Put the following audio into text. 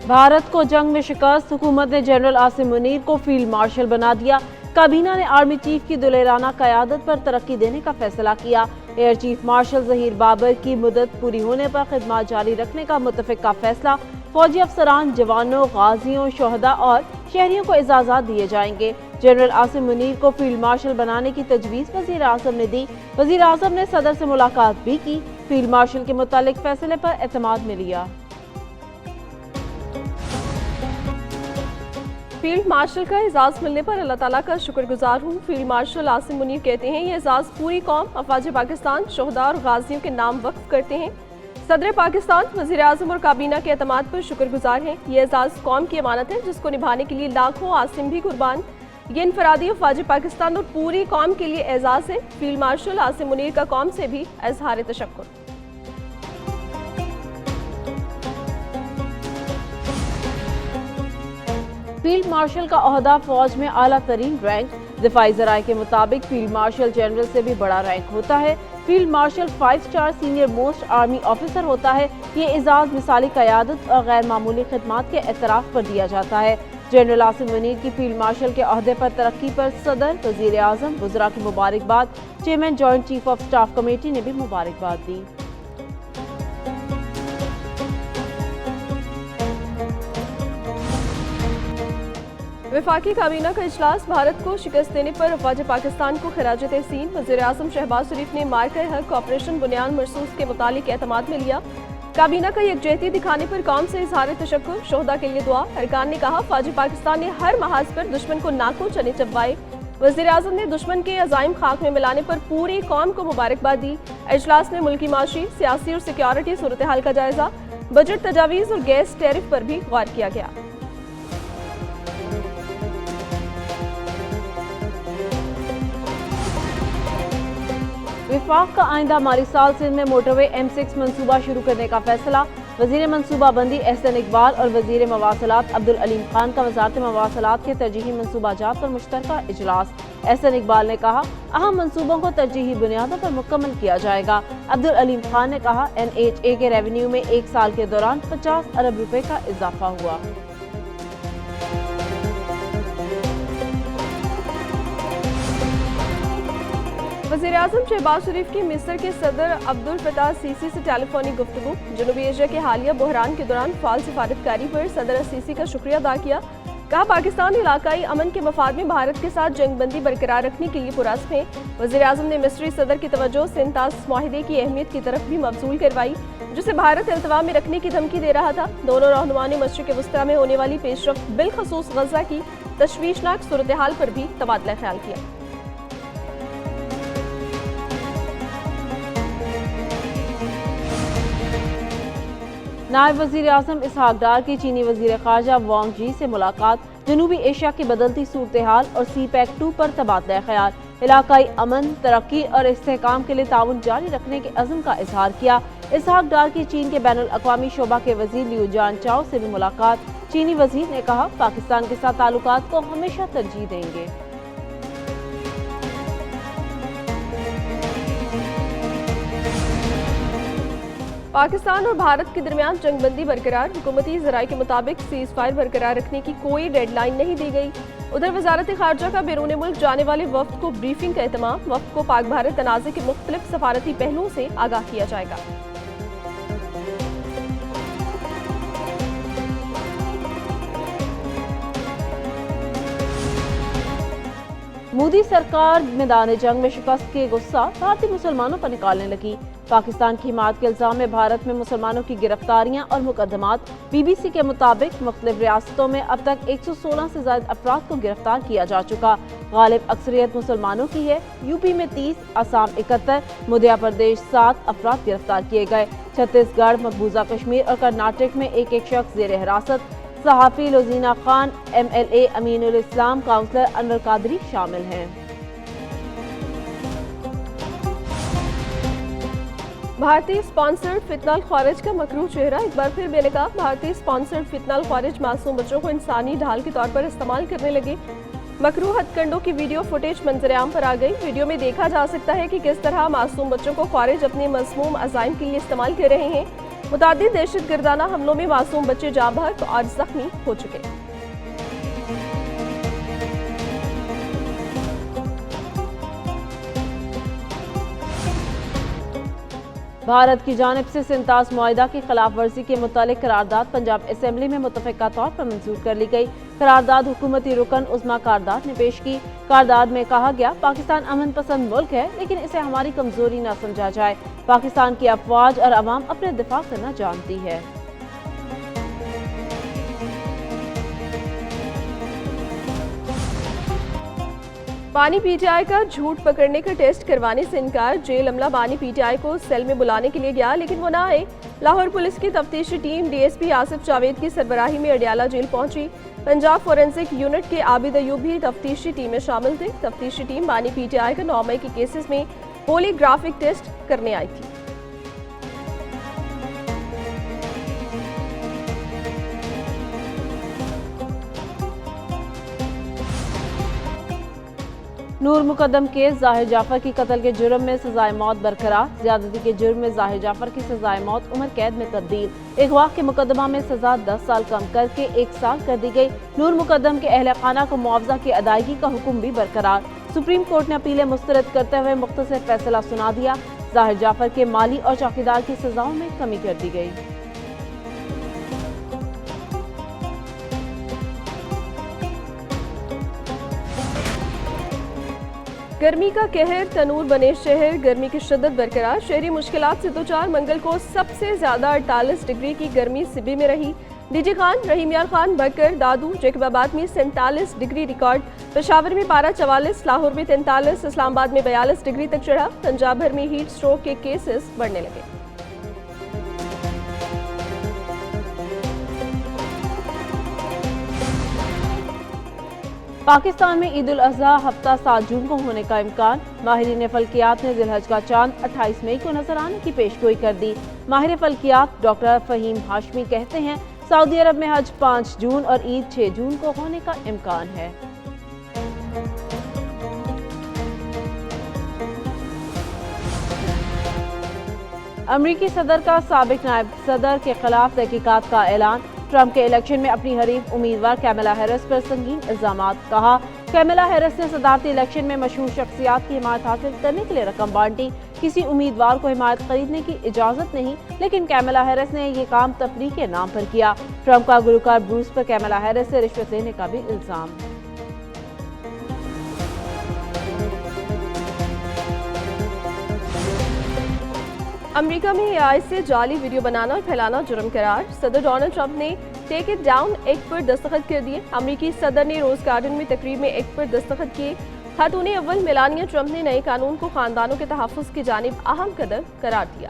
भारत को जंग में शिकस्त, हुकूमत ने जनरल आसिम मुनीर को फील्ड मार्शल बना दिया। काबीना ने आर्मी चीफ की दुलेराना क़यादत पर तरक्की देने का फैसला किया। Air chief marshal Zaheer Babar की मुद्दत पूरी होने पर खिदमत जारी रखने का मुत्तफ़िक़ का फैसला। फौजी अफसरान, जवानों, गाजियों, शोहदा और शहरियों को इजाज़त दिए जाएंगे। जनरल आसिम मुनीर को फील्ड मार्शल बनाने की तजवीज़ वज़ीर आज़म ने दी। वज़ीर आज़म ने सदर से मुलाकात भी की। फील्ड मार्शल के मुतालिक फैसले पर एतमाद में लिया। फील्ड मार्शल का एजाज़ मिलने पर अल्लाह ताला का शुक्रगुजार हूँ। फील्ड मार्शल आसिम मुनीर कहते हैं, ये एजाज़ पूरी कौम, अफवाज पाकिस्तान, शोहदा और गाजियों के नाम वक्फ करते हैं। सदर पाकिस्तान, वज़ीर आज़म और काबीना के एतमाद पर शुक्रगुजार हैं। ये एजाज़ कौम की अमानत है जिसको निभाने के लिए लाखों आसिम भी कुर्बान। ये इनफरादी अफवाज पाकिस्तान और पूरी कौम के लिए एजाज़ है। फील्ड मार्शल आसिम मुनीर का कौम से भी इज़हार तशक्कुर। फील्ड मार्शल का ओहदा फौज में आला तरीन रैंक। दिफाई ज़राए के मुताबिक फील्ड मार्शल जनरल से भी बड़ा रैंक होता है। Field marshal 5 star senior most army officer होता है। ये एजाज़ मिसाली क़यादत और गैर मामूली खिदमात के एतराफ़ पर दिया जाता है। जनरल आसिम मुनीर की फील्ड मार्शल के ओहदे पर तरक्की पर सदर, वज़ीर आज़म, वज़रा की मुबारकबाद। Chairman joint chief of staff committee ने भी मुबारकबाद दी। वफाकी काबीना का इजलास, भारत को शिकस्त देने पर अफवाज पाकिस्तान को खराज तहसीन। वज़ीर आज़म शहबाज शरीफ ने मार्का हक ऑपरेशन बुनियाद मरसूस के मुतालिक एतमाद में लिया। काबीना का यकजहती दिखाने पर कौम से इज़हार तशक्कुर, शोहदा के लिए दुआ। अरकान ने कहा, फौजी पाकिस्तान ने हर महाज पर दुश्मन को नाकों चने चबवाए। वज़ीर आज़म ने दुश्मन के अज़ाइम खाक में मिलाने पर पूरी कौम को मुबारकबाद दी। इजलास में मुल्की माशी, सियासी और सिक्योरिटी सूरत हाल का जायजा, बजट तजावीज़ और गैस टैरिफ पर भी गौर किया गया। विफाक का आइंदा माली साल सिंध में मोटरवे M6 मंसूबा शुरू करने का फैसला। वज़ीर मनसूबा बंदी एहसन इकबाल और वज़ीर मवासलात अब्दुल अलीम खान का वज़ारत मवासलात के तरजीही मनसूबाजात पर मुश्तरका इजलास। एहसन इकबाल ने कहा, अहम मंसूबों को तरजीही बुनियादों पर मुकम्मल किया जाएगा। अब्दुल अलीम खान ने कहा, NHA के रेवेन्यू में एक साल के दौरान 50 अरब रुपए का इजाफा हुआ। वज़ीर आज़म शहबाज शरीफ की मिस्र के सदर अब्दुल फताह सीसी से टेलीफोनिक गुफ्तगू। जनूबी एशिया के हालिया बहरान के दौरान फाल सिफारतकारी पर सदर सीसी का शुक्रिया अदा किया। कहा, पाकिस्तान इलाकाई अमन के मफाद में भारत के साथ जंगबंदी बरकरार रखने के लिए पुरअज़्म है। वज़ीर आज़म ने मिस्री सदर की तवज्जो सिंतास माहिदे की अहमियत की तरफ भी मबसूल करवाई, जिसे भारत अल्तवा में रखने की धमकी दे रहा था। दोनों रहनुमाओं ने मशरिक़ वस्ता में होने वाली पेशरफ्त, बिलखसूस गज़ा की तशवीशनाक सूरत हाल पर भी तबादला ख्याल किया। नायब वज़ीर आज़म इसहाक डार की चीनी वज़ीर ख़ारजा वांग जी से मुलाकात। जनूबी एशिया की बदलती सूरत हाल और CPEC-2 पर तबादला ख्याल। इलाकाई अमन, तरक्की और इस्तेहकाम के लिए ताउन जारी रखने के अज़्म का इजहार किया। इसहाक डार की चीन के बैनुल अक़वामी शोबा के वज़ीर लिू जान चाओ से भी मुलाकात। चीनी वज़ीर ने कहा, पाकिस्तान के साथ ताल्लुकात को हमेशा तरजीह देंगे। पाकिस्तान और भारत के दरमियान जंगबंदी बरकरार। हुकूमती ज़राए के मुताबिक सीज़ फायर बरकरार रखने की कोई डेडलाइन नहीं दी गई। उधर वज़ारत ख़ारजा का बैरून मुल्क जाने वाले वफ़द को ब्रीफिंग का एहतमाम। वफ़द को पाक भारत तनाज़े के मुख्तलिफ सफारती पहलुओं से आगाह किया जाएगा। मोदी सरकार मैदान जंग में शिकस्त के गुस्सा भारतीय मुसलमानों पर निकालने लगी। पाकिस्तान की हिमायत के इल्जाम में भारत में मुसलमानों की गिरफ्तारियां और मुकदमात। BBC के मुताबिक मुख्तलिफ रियासतों में अब तक 116 से ज्यादा अफराद को गिरफ्तार किया जा चुका। गालिब अक्सरियत मुसलमानों की है। यूपी में 30, असम 71, मध्य प्रदेश 7 अफराद गिरफ्तार किए गए। छत्तीसगढ़, मकबूजा कश्मीर और कर्नाटक में एक एक शख्स जेर हिरासत। सहाफ़ी लुज़ीना खान, MLA अमीनुल इस्लाम, काउंसलर अनवर कादरी शामिल हैं। भारतीय स्पॉन्सर्ड फितनल ख़ारिज का मकरूह चेहरा एक बार फिर बेनकाब। भारतीय स्पॉन्सर्ड फितनल ख़ारिज मासूम बच्चों को इंसानी ढाल के तौर पर इस्तेमाल करने लगे। मकरूह हथकंडों की वीडियो फुटेज मंजरेआम पर आ गई। वीडियो में देखा जा सकता है कि किस तरह मासूम बच्चों को ख़ारिज अपने मज़मूम अज़ाइम के लिए इस्तेमाल कर रहे हैं। मुताद्दिद दहशतगर्दाना हमलों में मासूम बच्चे जाँ बहक और जख्मी हो चुके। भारत की जानिब से सिंतास मुआहिदा की खिलाफ वर्जी के मुतालिक करारदाद पंजाब असम्बली में मुतफ़िका तौर पर मंजूर कर ली गई। करारदाद हुकूमती रुकन उस्मा कारदार ने पेश की। करारदाद में कहा गया, पाकिस्तान अमन पसंद मुल्क है, लेकिन इसे हमारी कमजोरी न समझा जाए। पाकिस्तान की अफवाज और अवाम अपने दिफा करना जानती है। बानी पीटीआई का झूठ पकड़ने का टेस्ट करवाने से इनकार। जेल अमला बानी पीटीआई को सेल में बुलाने के लिए गया, लेकिन वो ना आए। लाहौर पुलिस की तफ्तीशी टीम डीएसपी आसिफ जावेद की सरबराही में अडियाला जेल पहुंची। पंजाब फोरेंसिक यूनिट के आबिद अयूब भी तफ्तीशी टीम में शामिल थे। तफ्तीशी टीम बानी पीटीआई का 9 मई के केसेस में पॉलीग्राफिक टेस्ट करने आई थी। नूर मुकदम केस, जाहिर जाफर की कत्ल के जुर्म में सजाए मौत बरकरार। ज्यादती के जुर्म में जाहिर जाफर की सजाए मौत उम्र कैद में तब्दील। अगवा के मुकदमा में सजा 10 साल कम करके 1 साल कर दी गई। नूर मुकदम के अहल खाना को मुआवजा की अदायगी का हुक्म भी बरकरार। सुप्रीम कोर्ट ने अपीलें मुस्तरद करते हुए मुख्तसर फैसला सुना दिया। जाहिर जाफर के माली और चौकीदार की सजाओं में कमी कर दी गई। गर्मी का कहर, तनूर बने शहर, गर्मी की शिद्दत बरकरार। शहरी मुश्किलात से दोचार। मंगल को सबसे ज्यादा 48 डिग्री की गर्मी सिबी में रही। डीजे खान, रहीम यार खान, बकर, दादू, जैकबाबाद में 47 डिग्री रिकॉर्ड। पेशावर में पारा 44, लाहौर में 43, इस्लामाबाद में 42 डिग्री तक चढ़ा। पंजाब भर में हीट स्ट्रोक के केसेस बढ़ने लगे। पाकिस्तान में ईद उल अजहा हफ्ता 7 जून को होने का इम्कान। माहिरीन फल्कियात ने जिलहज का चांद 28 मई को नजर आने की पेशगोई कर दी। माहिर फल्कियात डॉक्टर फहीम हाशमी कहते हैं, सऊदी अरब में हज 5 जून और ईद 6 जून को होने का इम्कान है। अमरीकी सदर का साबिक नायब सदर के खिलाफ तहकीकात का ऐलान। ट्रंप के इलेक्शन में अपनी हरीफ उम्मीदवार कैमला हैरिस पर संगीन इल्जामात। कहा, कैमला हैरिस ने सदारती इलेक्शन में मशहूर शख्सियात की हिमायत हासिल करने के लिए रकम बांटी। किसी उम्मीदवार को हिमायत खरीदने की इजाजत नहीं, लेकिन कैमला हैरिस ने ये काम तफरीक के नाम पर किया। ट्रंप का गुलकार ब्रूस पर कैमला हैरिस से रिश्वत लेने का भी इल्जाम। अमेरिका में एआई से जाली वीडियो बनाना और फैलाना जुर्म करार। सदर डोनाल्ड ट्रंप ने टेक इट डाउन एक्ट पर दस्तखत कर दिए। अमेरिकी सदर ने रोज गार्डन में तकरीब में एक्ट पर दस्तखत किए। खातून अव्वल मेलानिया ट्रंप ने नए कानून को खानदानों के तहफ़्फ़ुज़ की जानिब अहम कदम करार दिया।